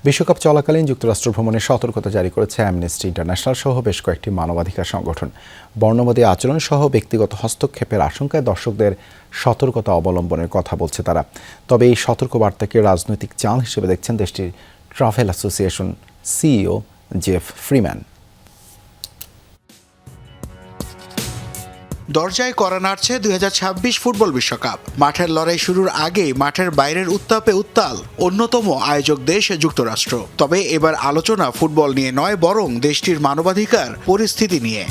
বিশ্বকাপ চলাকালীন যুক্তরাষ্ট্র ভ্রমণে সতর্কতা জারি করেছে অ্যামনেস্টি ইন্টারন্যাশনাল সহ বেশ কয়েকটি মানবাধিকার সংগঠন। বর্ণবাদী আচরণ সহ ব্যক্তিগত হস্তক্ষেপের আশঙ্কায় দর্শকদের সতর্কতা অবলম্বনের কথা বলছে তারা। তবে এই সতর্কবার্তাকে রাজনৈতিক চাল হিসেবে দেখছেন দেশটির travel association CEO Jeff Freeman. দরজায় কড়া নাড়ছে 2026 ফুটবল বিশ্বকাপ। মাঠের লড়াই শুরুর আগেই মাঠের বাইরের উত্তাপে উত্তাল অন্যতম আয়োজক দেশ যুক্তরাষ্ট্র। তবে এবার আলোচনা ফুটবল নিয়ে নয়, বরং দেশটির মানবাধিকার পরিস্থিতি নিয়ে।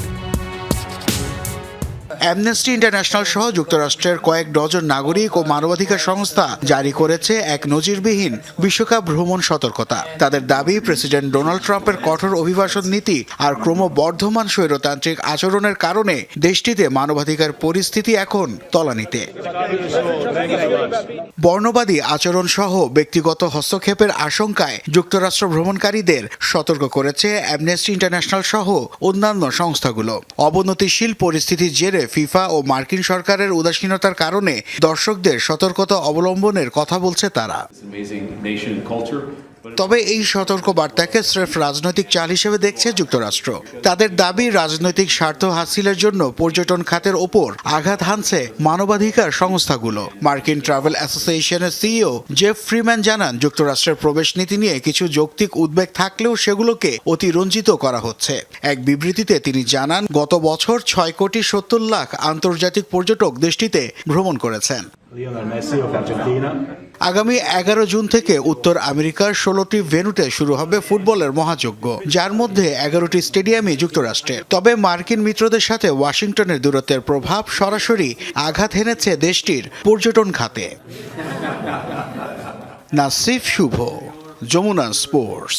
অ্যামনেস্টি ইন্টারন্যাশনাল সহ যুক্তরাষ্ট্রের কয়েক ডজন নাগরিক ও মানবাধিকার সংস্থা জারি করেছে এক নজিরবিহীন বিশ্বকাপ ভ্রমণ সতর্কতা। তাদের দাবি, প্রেসিডেন্ট ডোনাল্ড ট্রাম্পের কঠোর অভিবাসন নীতি আর ক্রমবর্ধমান স্বৈরতান্ত্রিক আচরণের কারণে দেশটিতে মানবাধিকার পরিস্থিতি এখন তলানিতে। বর্ণবাদী আচরণ সহ ব্যক্তিগত হস্তক্ষেপের আশঙ্কায় যুক্তরাষ্ট্র ভ্রমণকারীদের সতর্ক করেছে অ্যামনেস্টি ইন্টারন্যাশনাল সহ অন্যান্য সংস্থাগুলো। অবনতিশীল পরিস্থিতির জেরে ফিফা ও মার্কিন সরকারের উদাসীনতার কারণে দর্শকদের সতর্কতা অবলম্বনের কথা বলছে তারা। তবে এই সতর্ক বার্তাকে স্রেফ রাজনৈতিক চাল হিসেবে দেখছে যুক্তরাষ্ট্র। তাদের দাবি, রাজনৈতিক স্বার্থ হাসিলের জন্য পর্যটন খাতের ওপর আঘাত হানছে মানবাধিকার সংস্থাগুলো। মার্কিন ট্রাভেল অ্যাসোসিয়েশনের সিইও জেফ ফ্রিম্যান জানান, যুক্তরাষ্ট্রের প্রবেশ নীতি নিয়ে কিছু যৌক্তিক উদ্বেগ থাকলেও সেগুলোকে অতিরঞ্জিত করা হচ্ছে। এক বিবৃতিতে তিনি জানান, গত বছর 6,70,00,000 আন্তর্জাতিক পর্যটক দেশটিতে ভ্রমণ করেছেন। আগামী 11 জুন থেকে উত্তর আমেরিকার 16টি ভেন্যুতে শুরু হবে ফুটবলের মহাযজ্ঞ, যার মধ্যে 11টি স্টেডিয়ামই যুক্তরাষ্ট্রের। তবে মার্কিন মিত্রদের সাথে ওয়াশিংটনের দূরত্বের প্রভাব সরাসরি আঘাত হেনেছে দেশটির পর্যটন খাতে। নাসিফ শুভ, যমুনা স্পোর্টস।